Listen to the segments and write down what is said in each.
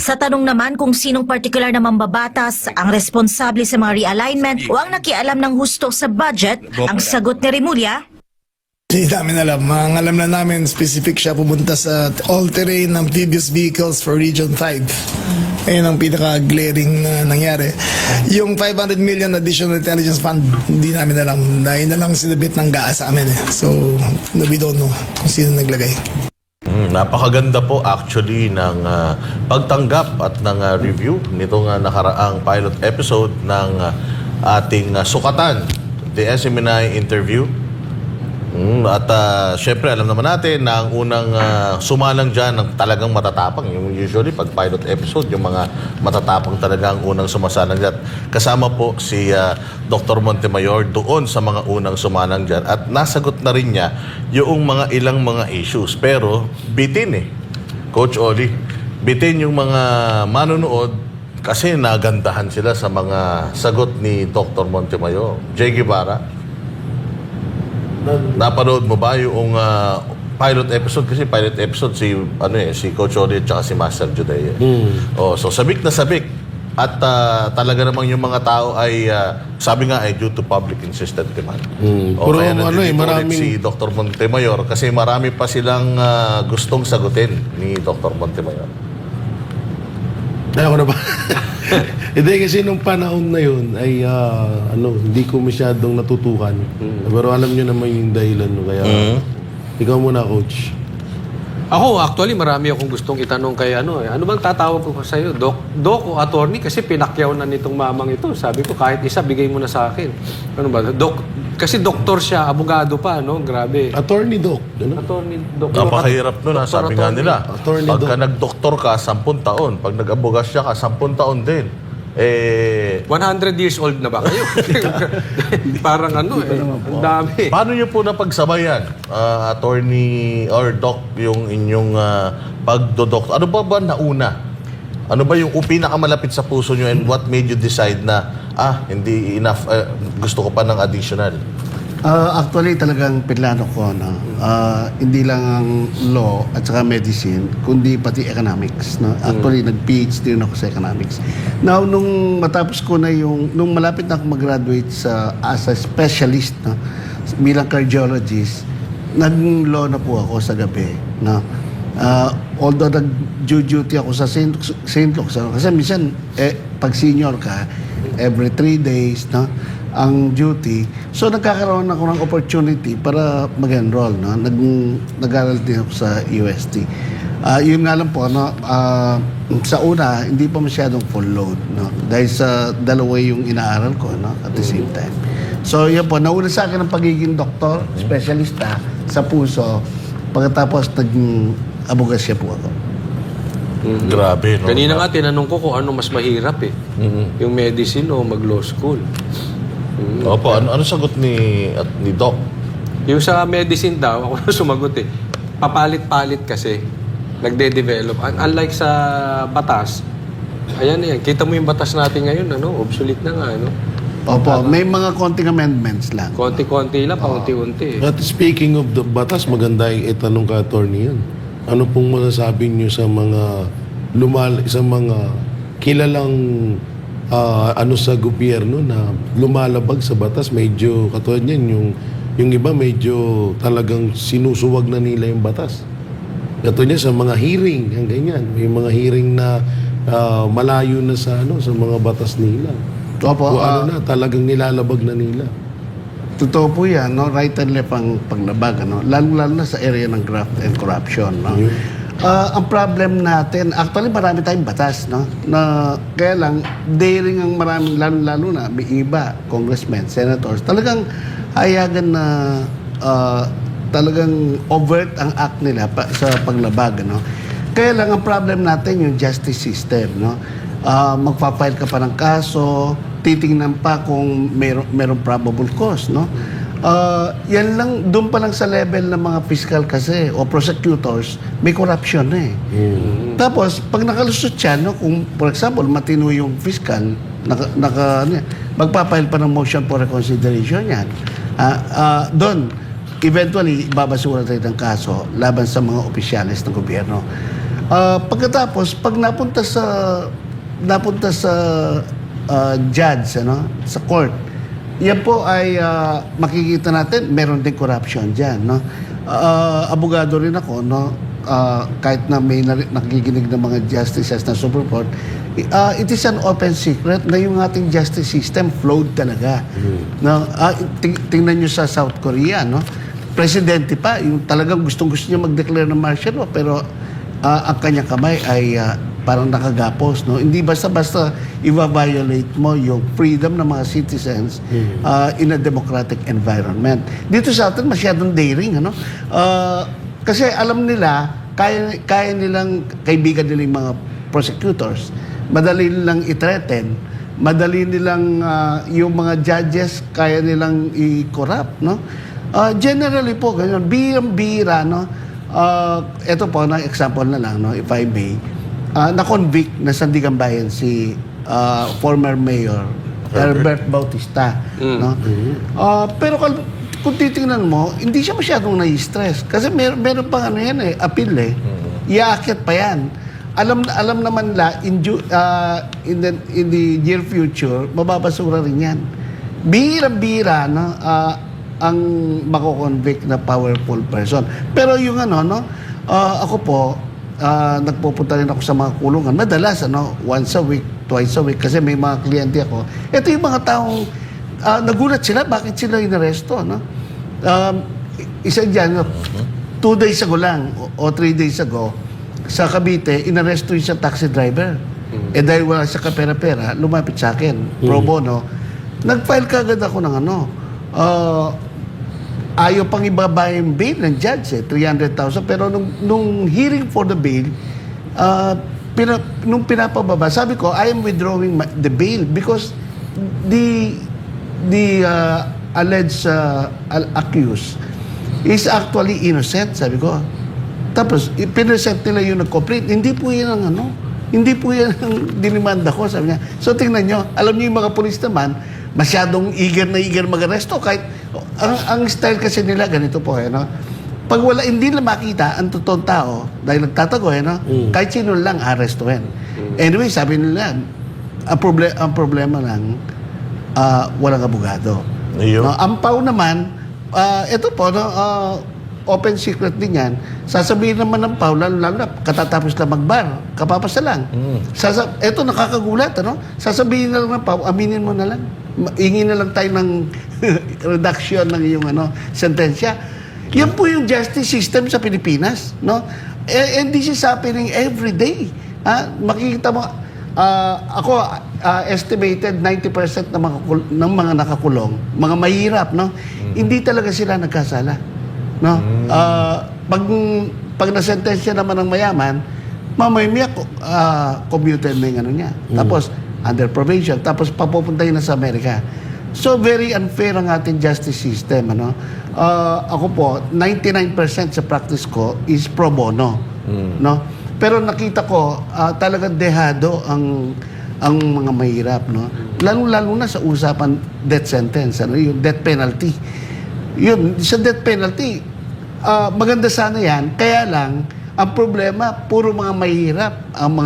Sa tanong naman kung sinong partikular na mambabatas ang responsable sa mga realignment o ang nakialam ng husto sa budget, ang sagot ni Remulla, Hindi namin alam. Ang alam na namin, specific siya pumunta sa all-terrain amphibious vehicles for Region 5. Ayun ang pinaka-glaring na nangyari. Yung 500 million additional intelligence fund, hindi namin alam. Dahil na lang sinabit ng GAA sa amin. So, we don't know kung sino naglagay. Napakaganda po actually ng pagtanggap at ng review nitong nakaraang pilot episode ng ating sukatan, the SMNI interview. At syempre alam naman natin na ang unang sumalang dyan ng talagang matatapang. Yung usually pag pilot episode, yung mga matatapang talaga ang unang sumasalang dyan. Kasama po si Dr. Montemayor doon sa mga unang sumalang dyan. At nasagot na rin niya yung mga ilang mga issues. Pero bitin Coach Oli, bitin yung mga manonood kasi nagandahan sila sa mga sagot ni Dr. Montemayor. Jay Guevara, napanood mo ba yung pilot episode? Kasi pilot episode si Coach Oli at saka si Master Juday. So sabik na sabik. At talaga namang yung mga tao ay sabi nga ay due to public insistent demand. Pero Kaya nandito maraming si Dr. Montemayor kasi marami pa silang gustong sagutin ni Dr. Montemayor. Ako na ba? Hindi kasi nung panahon na yun ay hindi ko masyadong natutukan. Pero alam nyo naman yung dahilan. Kaya ikaw muna, Coach. Ako, actually, marami akong gustong itanong kay ano bang tatawag ko sa iyo? Doc o attorney? Kasi pinakyaw na nitong mamang ito. Sabi ko, kahit isa, bigay mo na sa akin. Ano ba? Kasi doktor siya, abogado pa, no? Grabe. Attorney Doc. Ano? Attorney, doktor. Napakahirap nun, sabi nga nila. Attorney Pagka nag-doktor ka, 10 taon. Pag nag-abogasya ka, 10 taon din. 100 years old na ba kayo? Parang ang dami. Paano niyo po napagsabayan, attorney or doc, yung inyong pagdodoktor? Ano ba nauna? Ano ba yung pinakamalapit sa puso niyo and what made you decide na, hindi enough, gusto ko pa ng additional? Actually, talagang pinlano ko, hindi lang ang law at saka medicine, kundi pati economics. No? Actually, nag-PhD rin ako sa economics. Now, nung matapos ko na nung malapit na ako mag-graduate as a specialist, bilang cardiologist, nag-law na po ako sa gabi. No? Although nag-duty ako sa St. Luke's, kasi minsan, pag senior ka, every 3 days, no? Ang duty. So, nagkakaroon ako ng opportunity para mag-enroll. No? Nag-aral din ako sa UST. Yun nga lang po, sa una, hindi pa masyadong full load. No? Dahil sa dalawa yung inaaral ko at the same time. So, yun po, nauna sa akin ang pagiging doktor, specialista sa puso. Pagkatapos, nag-abogasya po ako. Grabe, no? Kanina nga, tinanong ko kung ano mas mahirap yung medicine o mag-law school. Opo, ano sagot ni Doc? Yung sa medicine daw, ako na sumagot papalit-palit kasi. Nagde-develop. Unlike sa batas, ayan yan. Kita mo yung batas natin ngayon, obsolete na nga, Opo, may mga konting amendments lang. Konti-konti lang, paunti-unti. But speaking of the batas, maganda yung itanong ka, attorney yan. Ano pong masasabi nyo sa mga kilalang sa gobyerno na lumalabag sa batas? Medyo katulad niyan, yung iba medyo talagang sinusuwag na nila yung batas. Katulad niya sa mga hearing, yung ganyan. May mga hearing na malayo na sa mga batas nila. Opo, talagang nilalabag na nila. Totoo po yan, right and left ang paglabag, lalo na sa area ng graft and corruption. Ang problem natin, actually marami tayong batas, na kaya lang, daring ang maraming, lalo na, may iba, congressmen, senators, talagang hayagan na talagang overt ang act nila sa paglabag. Kaya lang, ang problem natin yung justice system. Magpapile ka pa ng kaso, titingnan pa kung merong probable cause. Yan lang, doon pa lang sa level ng mga fiscal kasi o prosecutors, may corruption Tapos, pag nakalusot yan, kung for example, matino yung fiscal, magpapile pa ng motion for reconsideration yan. Doon, eventually, babasura tayo ng kaso laban sa mga opisyalis ng gobyerno. Pagkatapos, pag napunta sa judge, sa court, yan po ay makikita natin, meron din corruption dyan. No? Abogado rin ako, no? Kahit na may nakikinig ng mga justices na Supreme Court, it is an open secret na yung ating justice system flawed talaga. No? Tingnan nyo sa South Korea, no? Presidente pa, yung talagang gustong-gusto niya mag-declare ng martial law, pero ang kanyang kamay ay parang nakagapos, no? Hindi basta-basta i-violate mo yung freedom ng mga citizens in a democratic environment. Dito sa atin masyadong daring, ano? Kasi alam nila, kaya nilang kaibigan nila yung mga prosecutors. Madali nilang i-threaten, madali nilang yung mga judges kaya nilang i-corrupt, no? Generally po, ganyan, birang-bira, no? Ito po, na example na lang, no, if I may, na-convict na Sandigan Bayan si former mayor Herbert Bautista. No? Pero kung titingnan mo, hindi siya masyadong na-stress. Kasi meron pang ano yan appeal Iaakit pa yan. Alam naman nila, in the near future, mababasura rin yan. Bira-bira, no? Ang mako-convict na powerful person. Pero yung ako po, nagpupunta rin ako sa mga kulungan. Madalas, once a week, twice a week, kasi may mga kliyente ako. Ito yung mga taong nagulat sila, bakit sila inaresto, no? Isa dyan, 2 days ago lang, o 3 days ago, sa Cavite, inaresto yung isang taxi driver. Dahil wala siya kapera-pera, lumapit sa akin, pro bono. Nag-file kagad ako ng ayaw pang ibaba yung bail ng judge, 300,000. Pero nung hearing for the bail, nung pinapababa, sabi ko, I am withdrawing the bail because the alleged accused is actually innocent, sabi ko. Tapos, pinesent nila yung nag-complete. Hindi po yan ang hindi po yan ang dinimanda ko, sabi niya. So, tingnan nyo, alam niyo yung mga polis naman, masyadong eager mag-aresto. Kahit, ang style kasi nila, ganito po, no? Pag hindi na makita ang totoong tao, dahil nagtatago, no? Kahit sino lang, arestuhin. Anyway, sabi nila, ang problema lang, walang abogado. No? Ang PAW naman, ito po, open secret din yan. Sasabihin naman ng PAW, lalo na katatapos lang magbar, kapapasa lang. Ito nakakagulat, sasabihin na lang ng PAW, aminin mo na lang. Ingi na lang tayo ng reduction ng iyong sentensya. Yan po yung justice system sa Pilipinas, no? And this is happening every day. Makikita mo, ako estimated 90% ng mga nakakulong, mga mahirap, no? Hindi talaga sila nagkasala, no? Pag nasentensya naman ng mayaman, mamaya commuted na yung niya. Tapos under probation, tapos papupuntahin na sa Amerika. So very unfair ang ating justice system, ako po 99% sa practice ko is pro bono, no? Pero nakita ko talagang dehado ang mga mahirap, no? Lalo na sa usapan death sentence, yung death penalty. Yun, sa death penalty, maganda sana yan, kaya lang ang problema, puro mga mahirap ang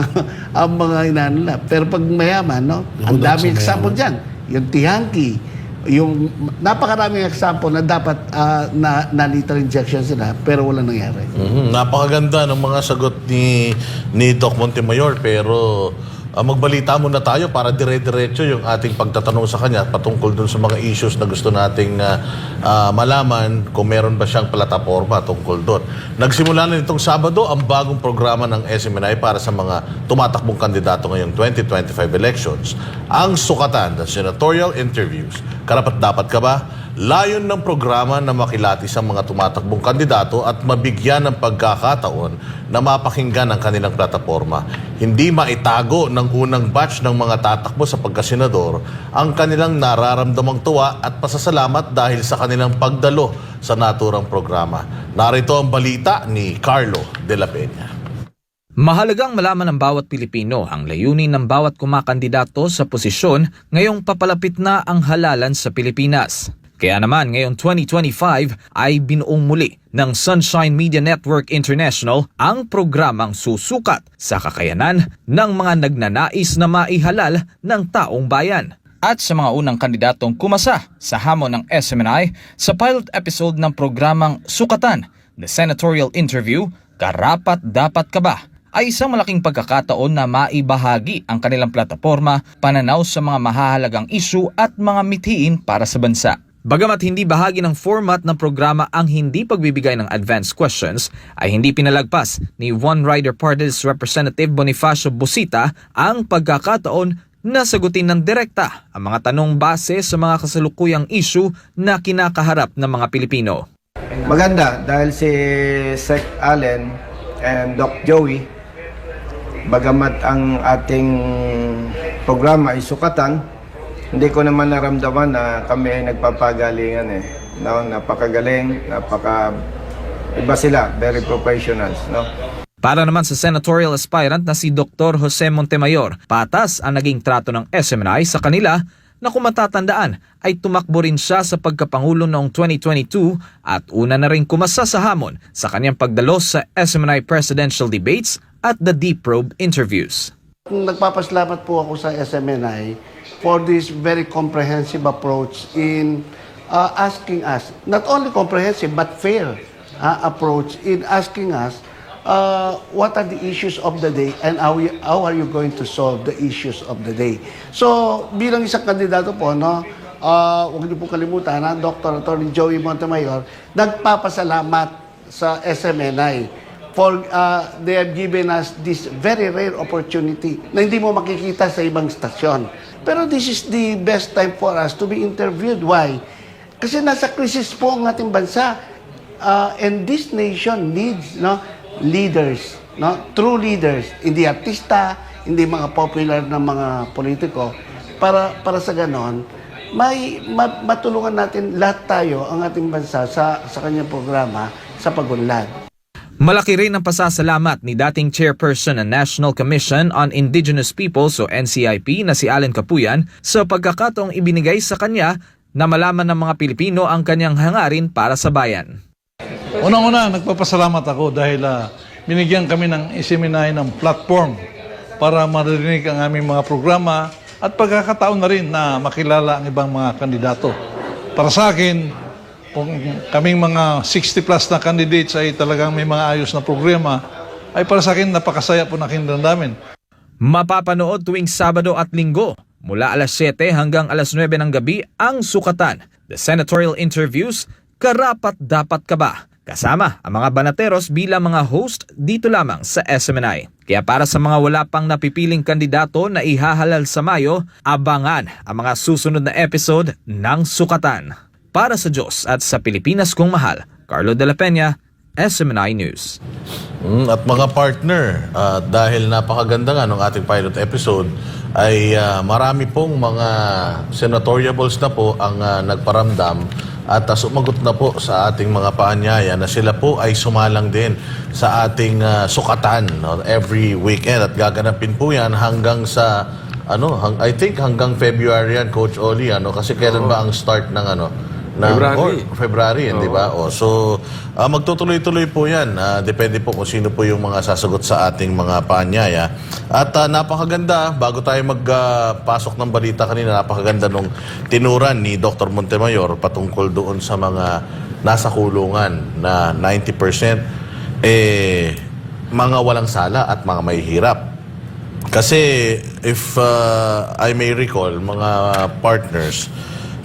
mga inanila. Pero pag mayaman, no? Ang daming example dyan. Yung Tiangki, yung napakaraming example na dapat na-lethal injection sila, pero wala nangyari. Napakaganda ng mga sagot ni Doc Montemayor, pero magbalita muna tayo para dire-diretso yung ating pagtatanong sa kanya patungkol dun sa mga issues na gusto nating malaman kung meron ba siyang plataforma tungkol doon. Nagsimula na nitong Sabado ang bagong programa ng SMNI para sa mga tumatakbong kandidato ngayong 2025 elections. Ang sukatan, the senatorial interviews. Karapat-dapat ka ba? Layon ng programa na makilati sa mga tumatakbong kandidato at mabigyan ng pagkakataon na mapakinggan ang kanilang plataforma. Hindi maitago ng unang batch ng mga tatakbo sa pagkasenador ang kanilang nararamdamang tuwa at pasasalamat dahil sa kanilang pagdalo sa naturang programa. Narito ang balita ni Carlo de la Peña. Mahalagang malaman ng bawat Pilipino ang layunin ng bawat kumakandidato sa posisyon ngayong papalapit na ang halalan sa Pilipinas. Kaya naman ngayong 2025 ay binuong muli ng Sunshine Media Network International ang programang susukat sa kakayanan ng mga nagnanais na maihalal ng taong bayan. At sa mga unang kandidatong kumasa sa hamon ng SMNI sa pilot episode ng programang Sukatan, The Senatorial Interview, Karapat Dapat Ka Ba? Ay isang malaking pagkakataon na maibahagi ang kanilang plataporma, pananaw sa mga mahahalagang isyu at mga mithiin para sa bansa. Bagamat hindi bahagi ng format ng programa ang hindi pagbibigay ng advanced questions, ay hindi pinalagpas ni One Rider Party's Representative Bonifacio Busita ang pagkakataon na sagutin ng direkta ang mga tanong base sa mga kasalukuyang issue na kinakaharap ng mga Pilipino. Maganda dahil si Sec Allen and Doc Joey, bagamat ang ating programa ay sukatan, hindi ko naman naramdaman na kami ay nagpapagalingan eh. No? Napakagaling, iba sila, very professionals. No? Para naman sa senatorial aspirant na si Dr. Jose Montemayor, patas ang naging trato ng SMNI sa kanila na kung matatandaan ay tumakbo rin siya sa pagkapangulo noong 2022 at una na rin kumasa sa hamon sa kanyang pagdalo sa SMNI presidential debates at the Deep Probe interviews. Nagpapasalamat po ako sa SMNI for this very comprehensive approach in asking us, not only comprehensive but fair approach in asking us what are the issues of the day and how are you going to solve the issues of the day. So, bilang isang kandidato po, no, huwag niyo po kalimutan, Dr. Attorney Joey Montemayor, nagpapasalamat sa SMNI for they have given us this very rare opportunity na hindi mo makikita sa ibang stasyon. Pero this is the best time for us to be interviewed. Why? Kasi nasa krisis po ang ating bansa. And this nation needs leaders, true leaders, hindi artista, hindi mga popular na mga politiko, para sa ganon, matulungan natin lahat tayo, ang ating bansa, sa kanyang programa, sa pagunlad. Malaki rin ang pasasalamat ni dating chairperson ng National Commission on Indigenous Peoples o NCIP na si Allen Capuyan sa pagkakataong ibinigay sa kanya na malaman ng mga Pilipino ang kanyang hangarin para sa bayan. Unang-una, nagpapasalamat ako dahil binigyan kami ng SMNI ng platform para marinig ang aming mga programa at pagkakataon na rin na makilala ang ibang mga kandidato. Para sa akin, kung kaming mga 60 plus na candidates ay talagang may mga ayos na programa, ay para sa akin napakasaya po na kinamdamin. Mapapanood tuwing Sabado at Linggo mula alas 7 hanggang alas 9 ng gabi ang Sukatan, The Senatorial Interviews, Karapat Dapat Ka Ba? Kasama ang mga banateros bilang mga host dito lamang sa SMNI. Kaya para sa mga wala pang napipiling kandidato na ihahalal sa Mayo, abangan ang mga susunod na episode ng Sukatan. Para sa Diyos at sa Pilipinas kong mahal, Carlo de la Peña, SMNI News. At mga partner, dahil napakaganda nga ng ating pilot episode, ay marami pong mga senatoriables na po ang nagparamdam at sumagot na po sa ating mga paanyaya na sila po ay sumalang din sa ating sukatan every weekend at gaganapin po yan hanggang sa I think hanggang February yan, Coach Oli, kasi kailan ba ang start ng February, di ba? So, magtutuloy-tuloy po yan. Depende po kung sino po yung mga sasagot sa ating mga paanyaya. At napakaganda, bago tayo magpasok ng balita kanina, napakaganda nung tinuran ni Dr. Montemayor patungkol doon sa mga nasa kulungan na 90% mga walang sala at mga may hirap. Kasi if I may recall, mga partners,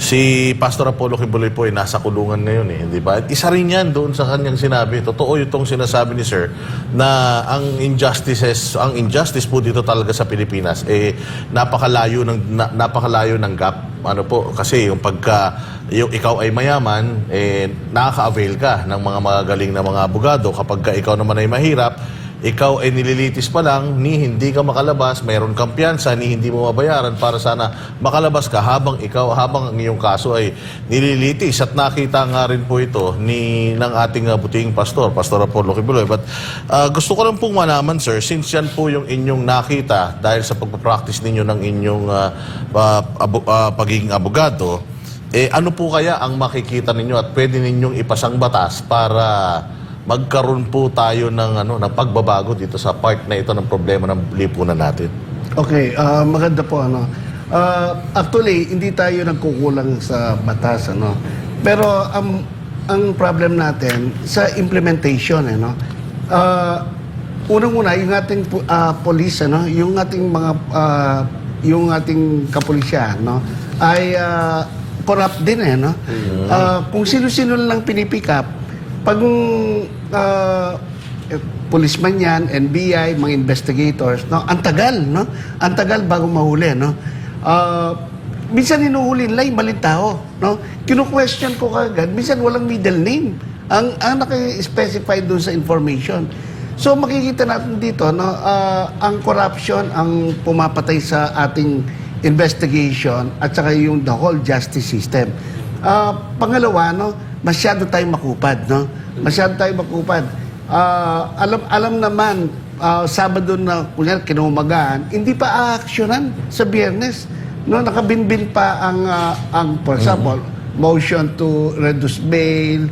si Pastor Apollo Kibuloy po ay nasa kulungan ngayon hindi ba? At isa rin yan doon sa kanyang sinabi. Totoo itong sinasabi ni Sir na ang injustice po dito talaga sa Pilipinas napakalayo ng gap. Kasi yung yung ikaw ay mayaman, nakaka-avail ka ng mga magagaling na mga abogado. Kapag ikaw naman ay mahirap, ikaw ay nililitis pa lang, ni hindi ka makalabas, mayroon kang piyansa, ni hindi mo mabayaran para sana makalabas ka habang ang iyong kaso ay nililitis. At nakita nga rin po ito ng ating butihing pastor, Pastor Apollo Kibuloy. But gusto ko lang pong malaman, sir, since yan po yung inyong nakita dahil sa pagpapractice ninyo ng inyong pagiging abogado, ano po kaya ang makikita ninyo at pwede ninyong ipasang batas para magkaroon po tayo ng pagbabago dito sa part na ito ng problema ng lipunan natin? Okay, maganda po actually hindi tayo nagkukulang sa batas pero ang problem natin sa implementation unang-una yung ating police yung ating mga yung ating kapulisyan ay corrupt din kung sino-sino lang pinipick up pag policeman yan, NBI, mga investigators, ang tagal, ang tagal bago mahuli, minsan hinuhuli nila yung maling tao, kinu-question ko kagad, minsan walang middle name, ang naka-specify doon sa information. So makikita natin dito, ang corruption ang pumapatay sa ating investigation at saka yung the whole justice system. Pangalawa, masyado tayong makupad, masyado tayong makupad. Alam naman, Sabado na kunyari kinumagahan, hindi pa aaksyonan sa Biyernes. Nakabinbin pa ang for example, motion to reduce bail,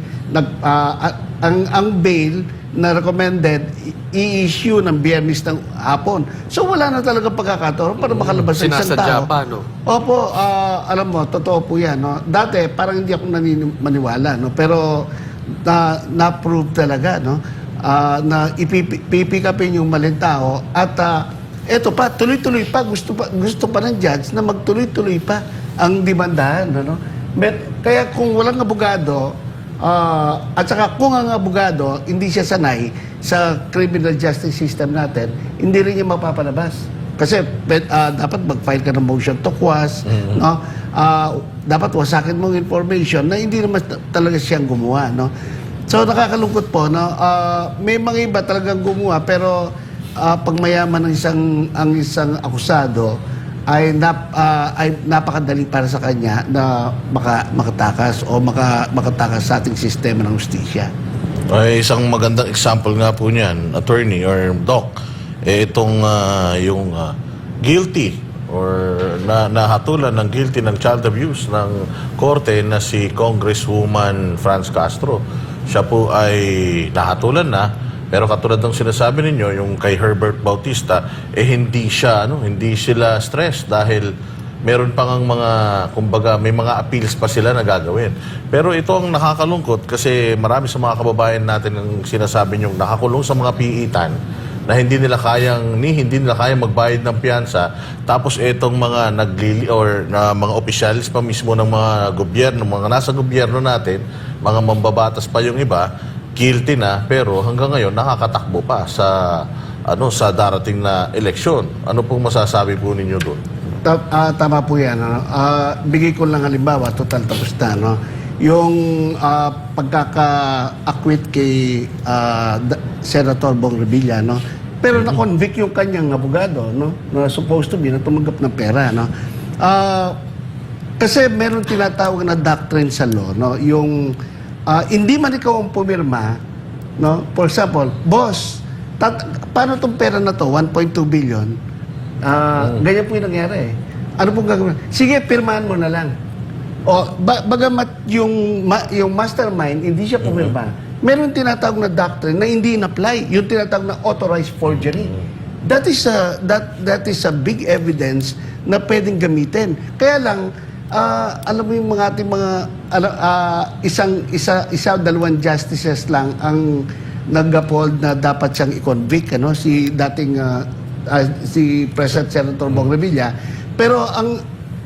ang bail na recommended i-issue ng Biyernes ng hapon. So wala na talaga pagkakataon para makalabas sa isang tao. Sinasadya pa, no? Opo, alam mo, totoo po yan. Dati, parang hindi ako maniwala. Pero na-prove talaga na ipipikapin yung maling tao. At eto pa, tuloy-tuloy pa. Gusto pa ng judge na magtuloy-tuloy pa ang demandahan. Kaya kung walang abogado, at saka kung ang abogado hindi siya sanay sa criminal justice system natin, hindi rin niya mapapalabas. Kasi dapat mag-file ka ng motion to quash, dapat wasakin mong information na hindi naman talaga siyang gumawa. So nakakalungkot po, may mga iba talagang gumawa pero pag mayaman ang isang akusado, ay napakadali para sa kanya na makatakas o makatakas sa ating sistema ng hustisya. Ay, isang magandang example nga po niyan, attorney or doc, itong yung guilty or nahatulan ng guilty ng child abuse ng korte na si Congresswoman Franz Castro. Siya po ay nahatulan na. Pero katulad ng sinasabi ninyo, yung kay Herbert Bautista, hindi sila stress dahil meron pang mga, kumbaga, may mga appeals pa sila na gagawin. Pero ito ang nakakalungkot kasi marami sa mga kababayan natin ang sinasabi nyo, nakakulong sa mga piitan na hindi nila kayang magbayad ng piyansa, tapos itong mga mga opisyalis pa mismo ng mga gobyerno, mga nasa gobyerno natin, mga mambabatas pa yung iba, guilty na pero hanggang ngayon nakakatakbo pa sa darating na eleksyon. Ano pong masasabi po ninyo doon? Tama po yan. Bigay ko lang halimbawa, total tapos na. Yung pagkaka-acquit kay Senator Bong Revilla, pero na-convict yung kanyang abogado, na supposed to be na tumanggap ng pera. Kasi meron tinatawag na doctrine sa law, yung hindi man ikaw ang pumirma, for example, boss, paano itong pera na to, 1.2 billion? Ganyan po yung nangyari. Ano pong gagawin? Sige, pirmahan mo na lang. O, bagamat yung mastermind, hindi siya pumirma. Meron tinatawag na doctrine na hindi in-apply. Yung tinatawag na authorized forgery. That is a big evidence na pwedeng gamitin. Kaya lang, alam mo yung mga ating mga dalawang justices lang ang nag-uphold na dapat siyang i-convict, si President Senator Bong Revilla. Pero ang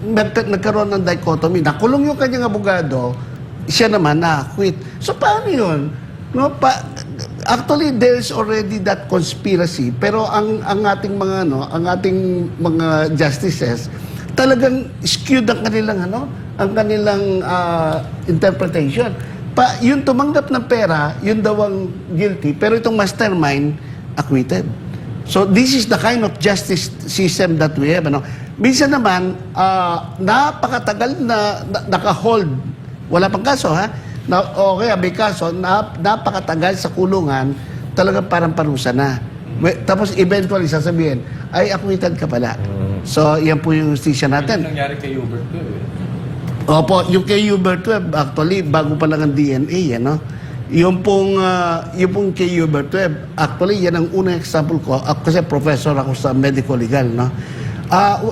nagkaroon ng dichotomy, nakulong yung kanyang abogado, siya naman na-acquit. So paano yun? Actually, there's already that conspiracy, pero ang ating mga justices talagang skewed ang kanilang interpretation. Yung tumanggap ng pera, yun daw ang guilty, pero itong mastermind, acquitted. So this is the kind of justice system that we have. Minsan naman, napakatagal na naka-hold, wala pang kaso, o kaya may kaso, napakatagal sa kulungan, talagang parang parusa na. Tapos eventually sasabihin, ay acquitted ka pala. So yan po yung justisya natin. Ano nangyari kay Hubert ko Opo, yung kay Hubert Webb, actually, bago pa lang ang DNA, ano? Yung pong kay Hubert Webb, actually, yan ang unang example ko. Kasi professor ako sa medical legal, no?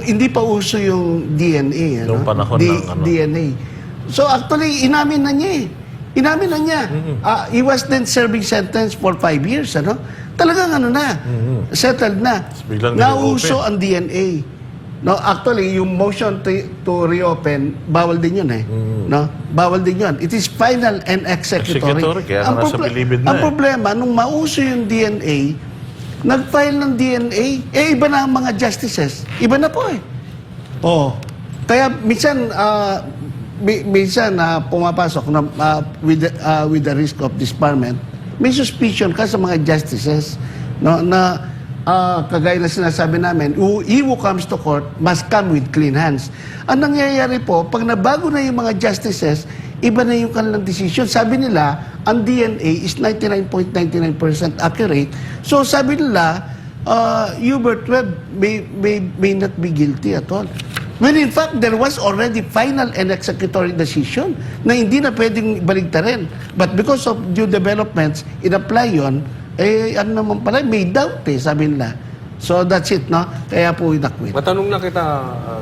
Hindi pa uso yung DNA, ano? Noong panahon ng ano? DNA. So, actually, inamin na niya eh. Inamin na niya. He was then serving sentence for 5 years, ano? Talagang ano na, settled na. Biglang Nauso ang DNA. No, actually, yung motion to reopen, bawal din yun eh. No? Bawal din yun. It is final and executory. Executory, kaya nga nasa bilibid na ang problema, nung mauso yung DNA, nag-file ng DNA, iba na ang mga justices. Iba na po eh. Oh. Kaya minsan, pumapasok na, with the risk of disbarment, may suspicion ka sa mga justices, no, na kagaya na sinasabi namin, he who comes to court must come with clean hands. Ang nangyayari po, pag nabago na yung mga justices, iba na yung kanilang decision. Sabi nila, ang DNA is 99.99% accurate. So sabi nila, Hubert Webb may not be guilty at all. When in fact, there was already final and executory decision na hindi na pwedeng baligtarin. But because of due developments, in-apply yun, ano naman pala, may doubt sabi nila. So that's it, no? Kaya po inakwit. Matanong na kita,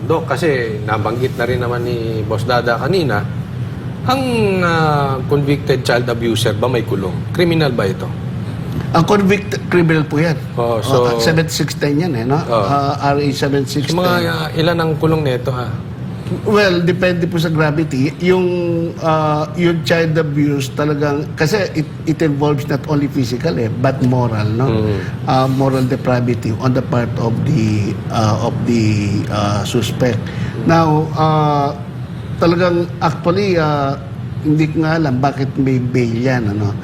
Doc, kasi nabanggit na rin naman ni Boss Dada kanina, ang convicted child abuser ba may kulong? Criminal ba ito? Ang convicted criminal po yan. Oh, so 7610 yan eh, no? RA 7610. Mga ilan ang kulong nito, ha? Well, depende po sa gravity. Yung child abuse talagang, kasi it involves not only physical but moral, no? Moral depravity on the part of the suspect. Now, talagang actually, hindi ko nga alam bakit may bail yan, ano?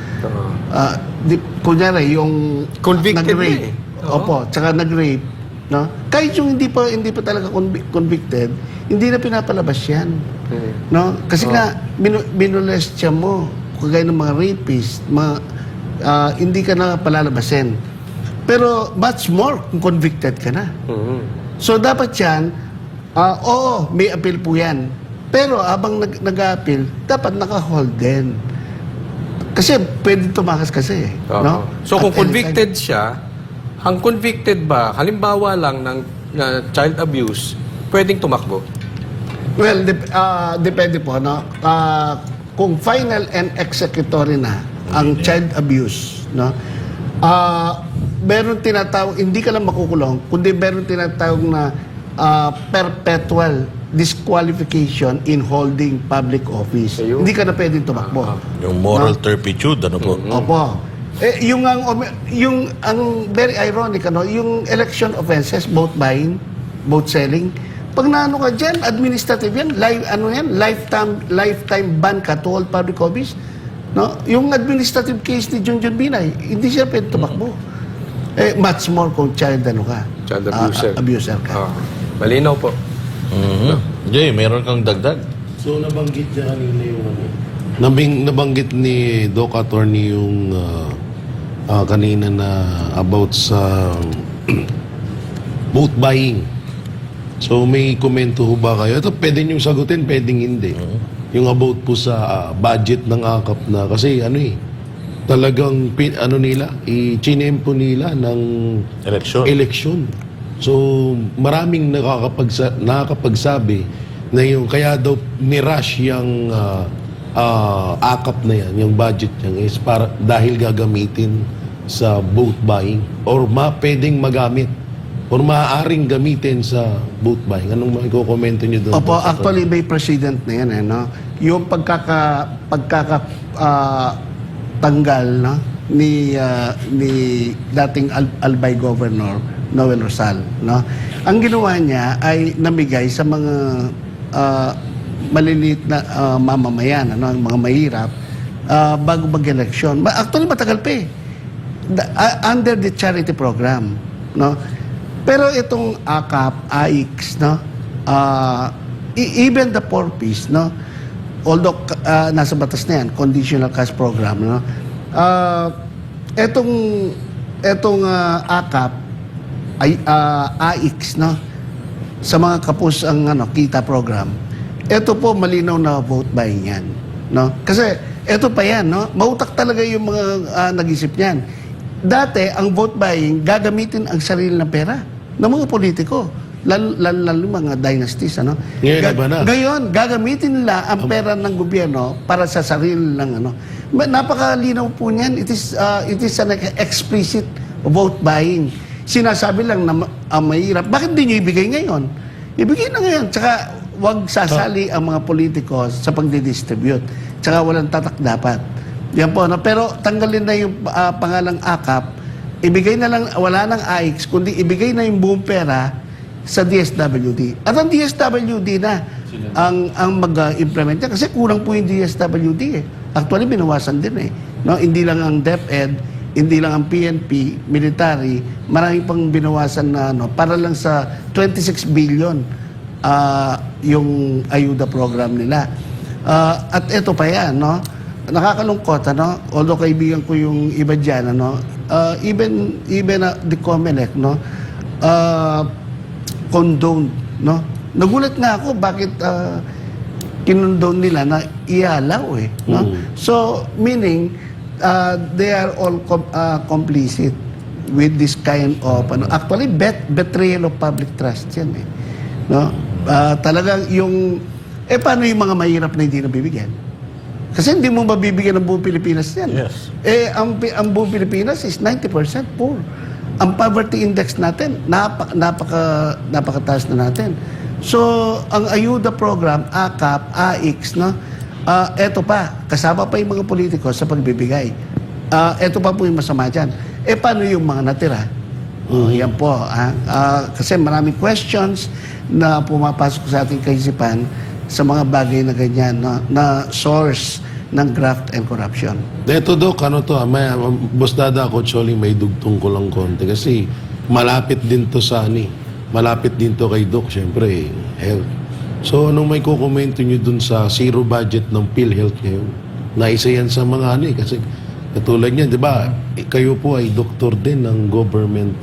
Kunyari, yung Convicted nag-rape. Opo, tsaka nag-rape, no? Kahit yung hindi pa talaga convicted, hindi na pinapalabas yan. No? Kasi nga, minolest siya mo. Kagaya ng mga rapist, hindi ka na palalabasin. Pero much more kung convicted ka na. So dapat yan, oo, may appeal po yan. Pero habang nag-a-appeal, dapat naka-hold din. Kasi pwede tumakas kasi. No? So kung At any convicted siya, ang convicted ba, halimbawa lang ng child abuse, pwedeng tumakbo? Well, depende po, no? Kung final and executory na ang child abuse, no? Meron tinatawag, hindi ka lang makukulong, kundi meron tinatawag na perpetual disqualification in holding public office. Ayun. Hindi ka na pwedeng tumakbo. Yung moral turpitude, ano po? Opo. Yung ang very ironic, ano, yung election offenses, vote buying, vote selling, pag naano ka dyan, administrative yan, lifetime ban ka to all public office. No? Yung administrative case ni Junjun Binay, hindi siya pwede tumakbo. Much more kung child Child abuser. Abuser ka. Malinaw po. Jay, meron kang dagdag? So nabanggit niya kanina yung nabanggit ni Doc Attorney yung kanina na about sa vote buying. So may komento ho ba kayo? Ito pwede niyong sagutin, pwedeng hindi. Yung about po sa budget ng AKAP na kasi talagang chinempo nila ng eleksyon. So maraming nakakapagsabi na yung kaya daw ni-rush yung AKAP na yan, yung budget niya is para dahil gagamitin sa vote buying or pwedeng magamit or maaaring gamitin sa vote buying. Anong maiko-komento niyo doon? Opo, actually may precedent na yan, no? Yung tanggal, no, ni dating Albay Governor Noel Rosal, no? Ang ginawa niya ay namigay sa mga maliliit na mamamayan, ano, mga mahirap bago mag-election. Actually matagal pa under the charity program, no? Pero itong AKAP, AIX, no? Even the poor piece, no? Although nasa batas na yan, conditional cash program, no? Etong AKAP, AIX, no? Sa mga kapos ang kita program, ito po malinaw na vote buying yan. No? Kasi ito pa yan, no? Mautak talaga yung mga nag-isip niyan. Dati, ang vote buying, gagamitin ang sarili ng pera ng mga politiko. Lalo mga dynasties, ano? Ngayon iba na. Ngayon, gagamitin nila ang pera ng gobyerno para sa sarili ng ano. Napakalinaw po niyan. It is an explicit vote buying. Sinasabi lang na mahirap. Bakit di nyo ibigay ngayon? Ibigay na ngayon. Tsaka wag sasali ang mga politiko sa pagdidistribute. Tsaka walang tatak dapat. Yan po. No? Pero tanggalin na yung pangalang AKAP. Ibigay na lang, wala nang AIX, kundi ibigay na yung buong pera sa DSWD. At ang DSWD na ang mag-implement niya. Kasi kulang po yung DSWD eh. Actually, binawasan din eh. No? Hindi lang ang DepEd, hindi lang ang PNP, military, maraming pang binawasan na para lang sa 26 billion yung ayuda program nila. At ito pa yan, no? Nakakalungkot, ano? Although kaibigan ko yung iba dyan, ano? Even the COMELEC, no? Condone, no? Nagulat nga ako bakit kinondone nila na ialaw eh, no? So, meaning, they are all complicit with this kind of, actually, betrayal of public trust yan eh. No? Talagang yung, paano yung mga mahirap na hindi nabibigyan? Kasi hindi mo mabibigyan ng buong Pilipinas yan. Yes. Ang buong Pilipinas is 90% poor. Ang poverty index natin, napakataas na natin. So, ang ayuda program, AKAP, AIX, no? Eto pa, kasama pa yung mga politiko sa pagbibigay. Eto pa po yung masama dyan. Paano yung mga natira? Yan po. Kasi maraming questions na pumapasok sa ating kaisipan sa mga bagay na ganyan, na source ng graft and corruption. Ito, Doc, ano to, Boss Dada, Coach Oli, may dugtong ko lang konti. Kasi malapit din to sa malapit din to kay Doc, syempre, health. So, anong may kukomento nyo dun sa zero budget ng PhilHealth ngayon? Naisa yan sa mga kasi katulad niyan, di ba, kayo po ay doktor din ng government,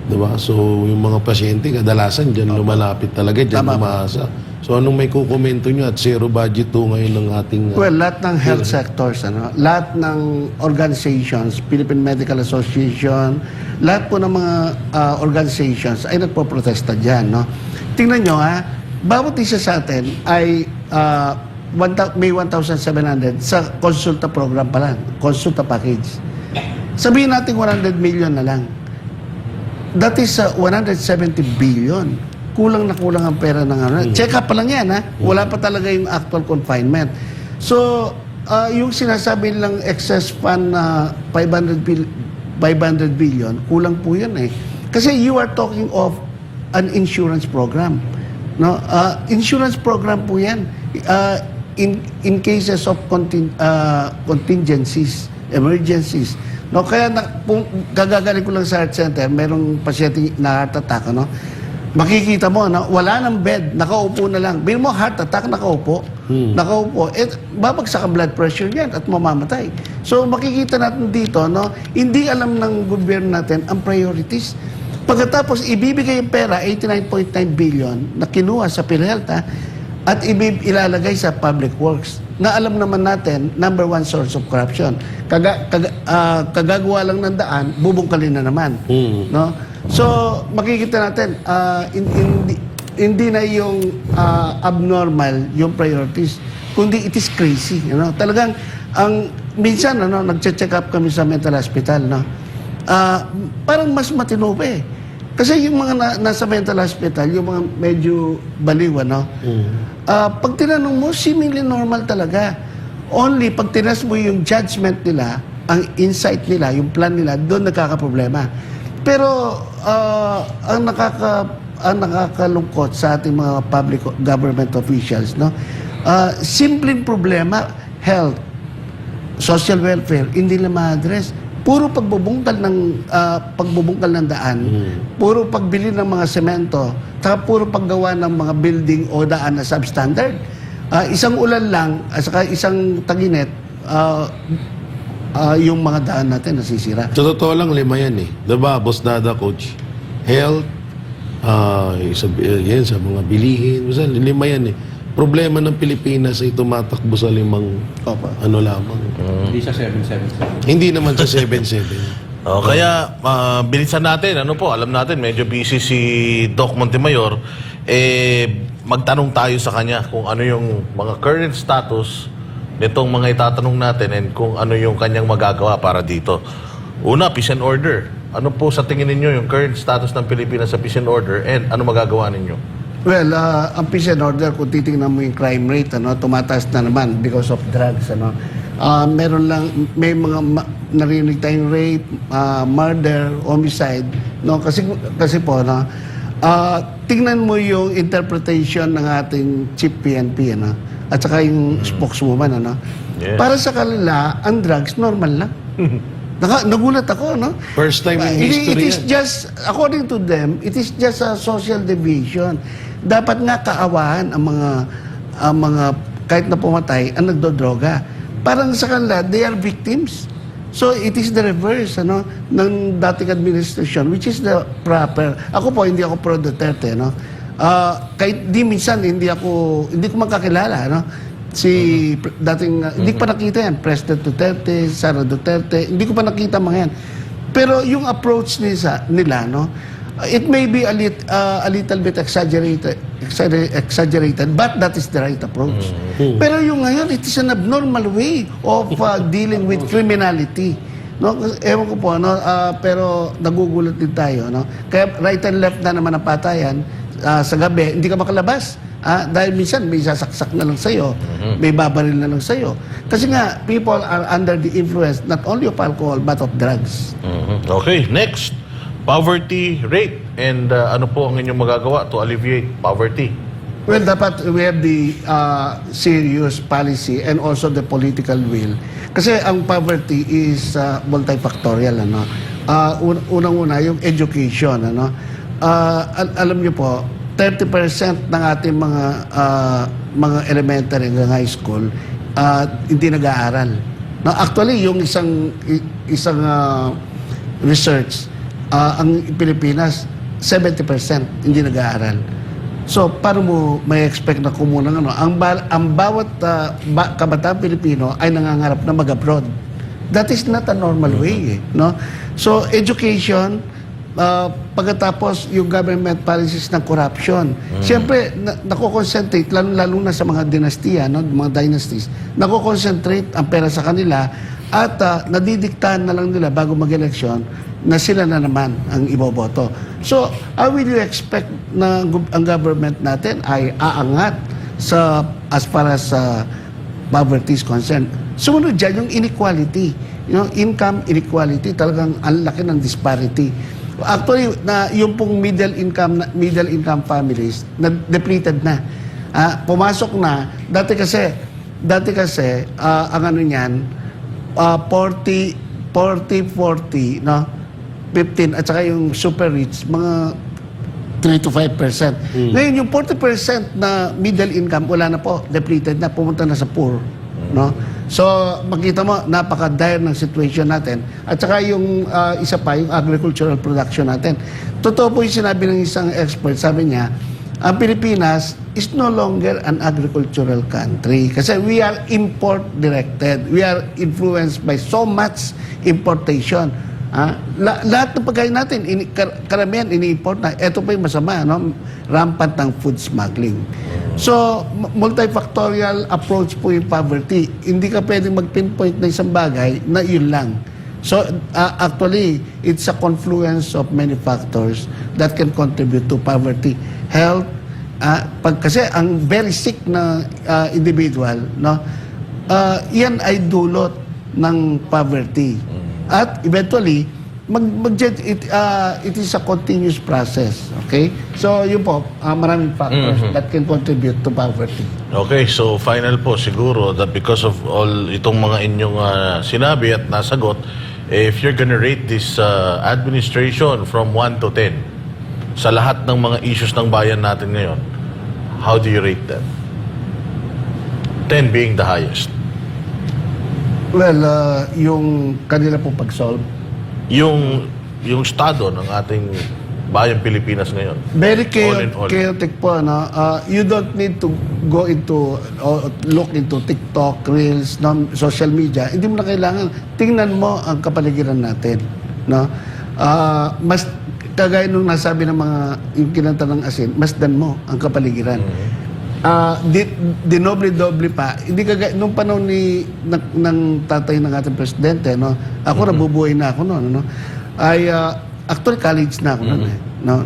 di ba? So, yung mga pasyente, kadalasan dyan lumalapit talaga, dyan umaasa. So, anong may kukomento nyo at zero budget to ngayon ng ating... Well, lahat ng health sectors, lahat ng organizations, Philippine Medical Association, lahat po ng mga organizations ay nagpo-protesta dyan, no? Tingnan nyo, bawat isa sa atin ay may 1,700 sa konsulta program pa lang, konsulta package. Sabihin natin 100 million na lang. That is 170 billion. Kulang na kulang ang pera ng check up pa lang yan, Wala pa talaga yung actual confinement. So, yung sinasabi nilang excess fund na 500 billion, kulang po yan eh. Kasi you are talking of an insurance program. No? Insurance program po yan. In cases of contingencies, emergencies. No, kaya gagagaling ko lang sa heart center, merong pasyente na heart attack, makikita mo, wala ng bed, nakaupo na lang. Bilhin mo, heart attack, nakaupo. Nakaupo. Babagsak ang blood pressure yan at mamamatay. So, makikita natin dito, hindi alam ng gobyerno natin ang priorities. Pagkatapos, ibibigay yung pera, 89.9 billion, na kinuha sa PhilHealth, at ilalagay sa public works, na alam naman natin, number one source of corruption. Kagagawa lang ng daan, bubungkalin na naman. No? So, makikita natin, hindi na yung abnormal yung priorities, kundi it is crazy. Talagang, minsan, nag-check up kami sa mental hospital, parang mas matino pa eh. Kasi yung mga nasa mental hospital, yung mga medyo baliw, pag tinanong mo, seemingly normal talaga. Only pag tinas mo yung judgment nila, ang insight nila, yung plan nila, doon nagkakaproblema. Pero ang nakakalungkot sa ating mga public government officials, simpleng problema, health, social welfare, hindi na ma-address. Puro pagbubungkal ng daan, puro pagbili ng mga semento, puro paggawa ng mga building o daan na substandard. Isang ulan lang, at saka isang taginet, yung mga daan natin nasisira. Sa totoo lang, 5 yan eh. Diba, Boss Dada, Coach? Health, sa mga bilihin, 5 yan eh. problema ng Pilipinas ay tumatakbo sa 5 Opo. ano lamang. Hindi siya 777. Hindi naman sa 7-7. Kaya bilisan natin, alam natin medyo busy si Doc Montemayor, magtanong tayo sa kanya kung ano yung mga current status nitong mga itatanong natin and kung ano yung kanyang magagawa para dito. Una, peace and order. Ano po sa tingin ninyo yung current status ng Pilipinas sa peace and order and ano magagawa ninyo? Well, ang peace and order, kung titingnan mo yung crime rate, tumataas na naman because of drugs. Meron lang, may mga narinig tayong rape, murder, homicide. No? Kasi po, tingnan mo yung interpretation ng ating chief PNP, at saka yung spokeswoman. Yes. Para sa kanila, ang drugs, normal lang. Nagulat ako, no? First time in It history is just, according to them, it is just a social division. Dapat nga kaawaan ang mga kahit na pumatay, ang nagdodroga. Parang sa kanila, they are victims. So, it is the reverse, ng dating administration, which is the proper. Ako po, hindi ako pro Duterte, kahit minsan, hindi ko makakilala, hindi ko pa nakita yan, President Duterte, Sara Duterte, hindi ko pa nakita mga yan. Pero yung approach nila, it may be a little bit exaggerated, but that is the right approach. Pero yung ngayon, it is an abnormal way of dealing with criminality. Ewan ko po, pero nagugulat din tayo. Kaya right and left na naman ang patayan. Sa gabi, hindi ka makalabas. Dahil minsan may sasaksak na lang sa'yo, may babaril na lang sa'yo. Kasi nga, people are under the influence not only of alcohol but of drugs. Okay, next. Poverty rate and ano po ang inyong magagawa to alleviate poverty? Well, dapat we have the serious policy and also the political will. Kasi ang poverty is multifactorial. Unang-una, yung education. Alam niyo po, 30% ng ating mga elementary hanggang high school hindi nag-aaral. Actually, yung isang research, ang Pilipinas, 70% hindi nag-aaral. So, paano mo may expect na kumunang Ang bawat kabataan Pilipino ay nangangarap na mag-abroad. That is not a normal way. So, education, pagkatapos yung government policies ng corruption. Siyempre, nako-concentrate, lalo na sa mga dinastiya, mga dynasties, nako-concentrate ang pera sa kanila at nadidiktahan na lang nila bago mag-eleksyon na sila na naman ang iboboto. So, how will you expect na ang government natin ay aangat as far as poverty is concerned? Sumunod dyan yung inequality. Income inequality, talagang ang laki ng disparity. Actually, yung pong middle income families, depleted na. Pumasok na. Dati kasi, ang ano niyan, 40, 15, at saka yung super rich, mga 3 to 5%. Ngayon, yung 40% na middle income, wala na po, depleted na, pumunta na sa poor. So, makita mo, napaka-dire ng situation natin. At saka yung isa pa, yung agricultural production natin. Totoo po yung sinabi ng isang expert, sabi niya, ang Pilipinas is no longer an agricultural country kasi we are import-directed. We are influenced by so much importation. Lahat ng pagkain natin, karamihan ini-import na. Ito pa yung masama, rampant ng food smuggling. So, multifactorial approach po yung poverty. Hindi ka pwedeng mag-pinpoint na isang bagay na yun lang. So, actually, it's a confluence of many factors that can contribute to poverty. Health, kasi ang very sick na individual, yan ay dulot ng poverty. At eventually, it is a continuous process. Okay? So, yun po, maraming factors that can contribute to poverty. Okay, so final po siguro that because of all itong mga inyong sinabi at nasagot, if you're gonna rate this administration from 1 to 10 sa lahat ng mga issues ng bayan natin ngayon, how do you rate them? 10 being the highest. Well, yung kanila po pag-solve, Yung estado ng ating bayang Pilipinas ngayon? Very All in all. chaotic po. No? You don't need to go into, look into TikTok, Reels, no, social media. Hindi mo na kailangan. Tingnan mo ang kapaligiran natin. No? Mas, kagaya nung nasabi ng mga, yung kinanta ng asin, masdan mo ang kapaligiran. Dinoble-doble pa. Hindi kagaya, nung panahon ng tatay ng ating presidente, no? Ako, nabubuhay na ako noon. No? Actually, college na ako noon. No?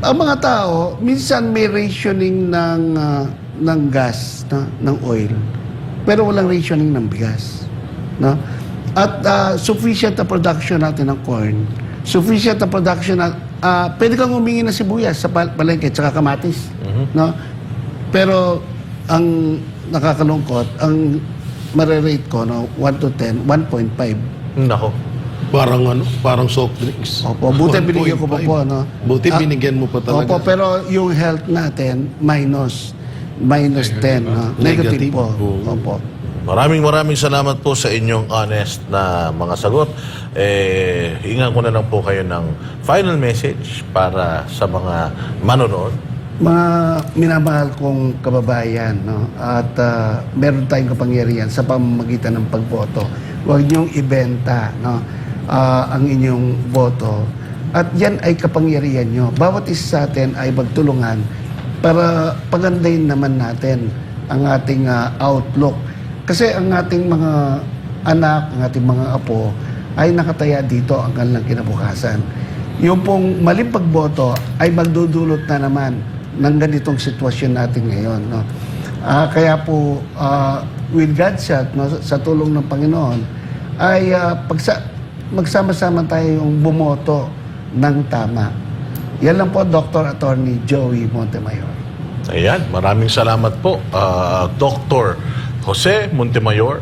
Ang mga tao, minsan may rationing ng gas, no? Ng oil, pero walang rationing ng bigas. No? At sufficient na production natin ng corn, sufficient na production na, pwede kang humingi ng sibuyas sa palengke, tsaka kamatis. No? Pero, ang nakakalungkot, ang marerate ko, no, 1 to 10, 1.5. Nako. Parang soft drinks. Opo, buti binigyan ko pa po, no? Buti binigyan mo pa talaga. Opo, pero yung health natin, minus 10, no? Negative po. Opo. Maraming salamat po sa inyong honest na mga sagot. Hingan ko na lang po kayo ng final message para sa mga manonood. Mga minamahal kong kababayan, no? At meron tayong kapangyarihan sa pamamagitan ng pagboto. Huwag niyong ibenta, no? Ang inyong boto. At yan ay kapangyarihan nyo. Bawat isa sa atin ay magtulungan para pagandahin naman natin ang ating outlook. Kasi ang ating mga anak, ang ating mga apo ay nakataya dito ang kanilang kinabukasan. Yung pong maling pagboto ay magdudulot na naman ng ganitong sitwasyon natin ngayon. No? Kaya po, with God's help, no, sa tulong ng Panginoon, ay magsama-sama tayo yung bumoto ng tama. Yan lang po, Dr. Attorney Joey Montemayor. Ayan, maraming salamat po, Dr. Jose Montemayor,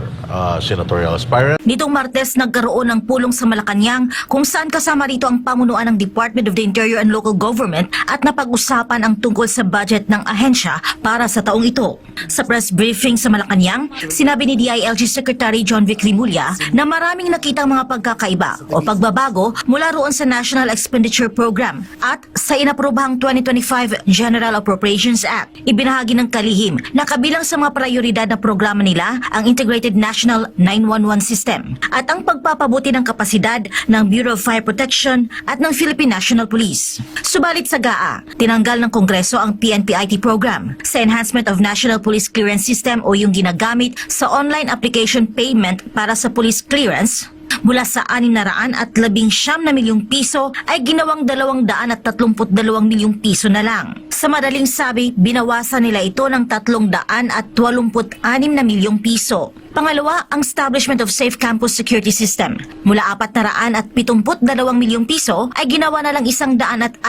senatorial aspirant. Nitong Martes, nagkaroon ng pulong sa Malacanang kung saan kasama rito ang pamunuan ng Department of the Interior and Local Government at napag-usapan ang tungkol sa budget ng ahensya para sa taong ito. Sa press briefing sa Malacanang, sinabi ni DILG Secretary John Vic Rimulya na maraming nakitang mga pagkakaiba o pagbabago mula roon sa National Expenditure Program at sa inaprobahang 2025 General Appropriations Act. Ibinahagi ng kalihim na kabilang sa mga prioridad na programa nila ang Integrated National 911 System at ang pagpapabuti ng kapasidad ng Bureau of Fire Protection at ng Philippine National Police. Subalit sa GAA, tinanggal ng Kongreso ang PNP-IT program sa Enhancement of National Police Clearance System o yung ginagamit sa online application payment para sa police clearance. Mula sa 619 na milyong piso ay ginawang 232 milyong piso na lang. Sa madaling sabi, binawasan nila ito ng 386 na milyong piso. Pangalawa, ang establishment of Safe Campus Security System. Mula 472 milyong piso ay ginawa na lang 161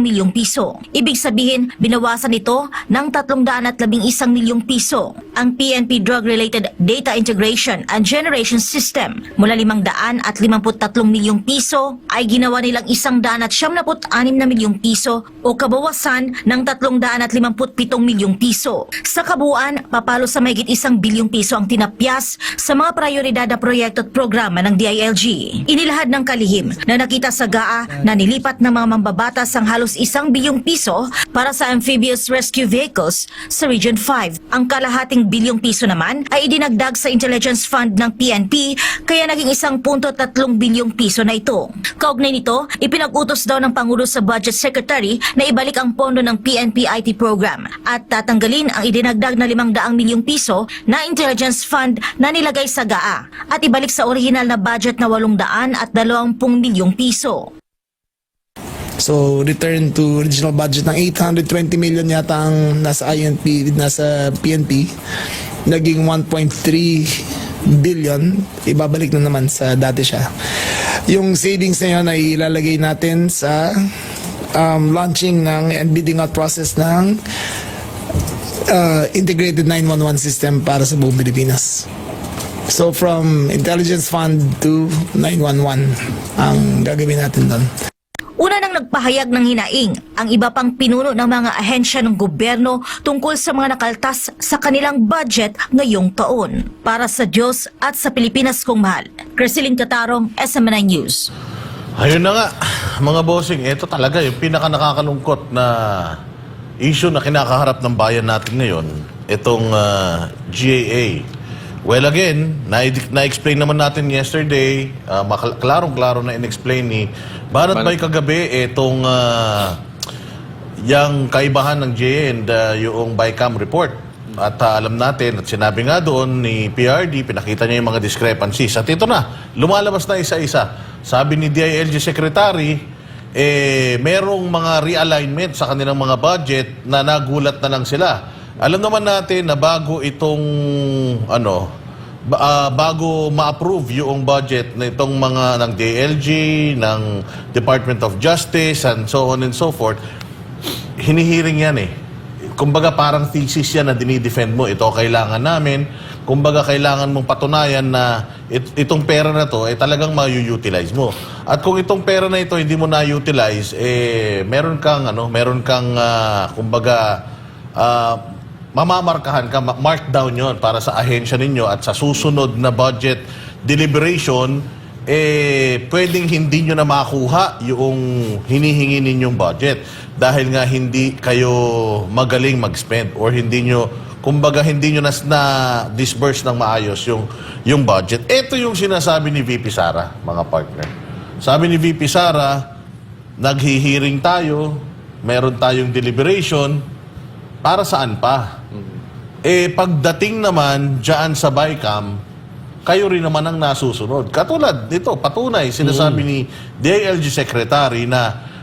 milyong piso. Ibig sabihin, binawasan ito ng 311 milyong piso. Ang PNP Drug-Related Data Integration and Generation System mula 553 milyong piso ay ginawa nilang 176 na milyong piso o kabawasan ng 357 milyong piso. Sa kabuuan, papalo sa mahigit 1 bilyong piso ang tinapyas sa mga prioridad na proyekto at programa ng DILG. Inilahad ng kalihim na nakita sa GAA na nilipat ng mga mambabatas ang halos 1 bilyong piso para sa amphibious rescue vehicles sa Region 5. Ang kalahating bilyong piso naman ay idinagdag sa Intelligence Fund ng PNP kaya naging 1.3 bilyong piso na ito. Kaugnay nito, ipinag-utos daw ng Pangulo sa Budget Secretary na ibalik ang pondo ng PNP-IT program at tatanggalin ang idinagdag na 500 milyong piso na Intelligence Fund na nilagay sa GAA at ibalik sa orihinal na budget na 820 milyong piso. So, return to original budget ng 820 million yata ang nasa INP, nasa PNP. Naging 1.3 billion, ibabalik na naman sa dati siya. Yung savings na yun ay ilalagay natin sa launching ng and bidding out process ng Integrated 911 System para sa buong Pilipinas. So from Intelligence Fund to 911 ang gagawin natin doon. Una nang nagpahayag ng hinaing ang iba pang pinuno ng mga ahensya ng gobyerno tungkol sa mga nakaltas sa kanilang budget ngayong taon. Para sa Diyos at sa Pilipinas kong mahal, Cresceline Catarong, SMNI News. Ayun na nga, mga bossing, ito talaga yung pinaka nakakalungkot na issue na kinakaharap ng bayan natin ngayon, itong GAA. Well, again, na-explain naman natin yesterday, klarong-klaro na in-explain ni Banat Bay kagabi, itong yung kaibahan ng GAA and yung BICAM report. At alam natin, at sinabi nga doon ni PRD, pinakita niya yung mga discrepancies. At ito na, lumalabas na isa-isa. Sabi ni DILG Secretary, merong mga realignment sa kanilang mga budget na nagulat na lang sila. Alam naman natin na bago itong, bago ma-approve yung budget na itong mga ng DILG, ng Department of Justice, and so on and so forth, hinihiring yan Kumbaga parang thesis yan na dinidefend mo. Ito kailangan namin. Kumbaga kailangan mong patunayan na itong pera na to talagang ma-utilize mo. At kung itong pera na ito hindi mo na-utilize, meron kang kumbaga mamamarkahan ka, markdown yon para sa ahensya ninyo at sa susunod na budget deliberation, pwedeng hindi nyo na makuha yung hinihingi ninyong budget dahil nga hindi kayo magaling mag-spend or hindi nyo, kumbaga hindi nyo na-disburse ng maayos yung budget. Ito yung sinasabi ni VP Sara, mga partner. Sabi ni VP Sara, naghihiring tayo, meron tayong deliberation, para saan pa? Pagdating naman dyan sa BICAM, kayo rin naman ang nasusunod. Katulad nito, patunay, sinasabi ni DILG Secretary na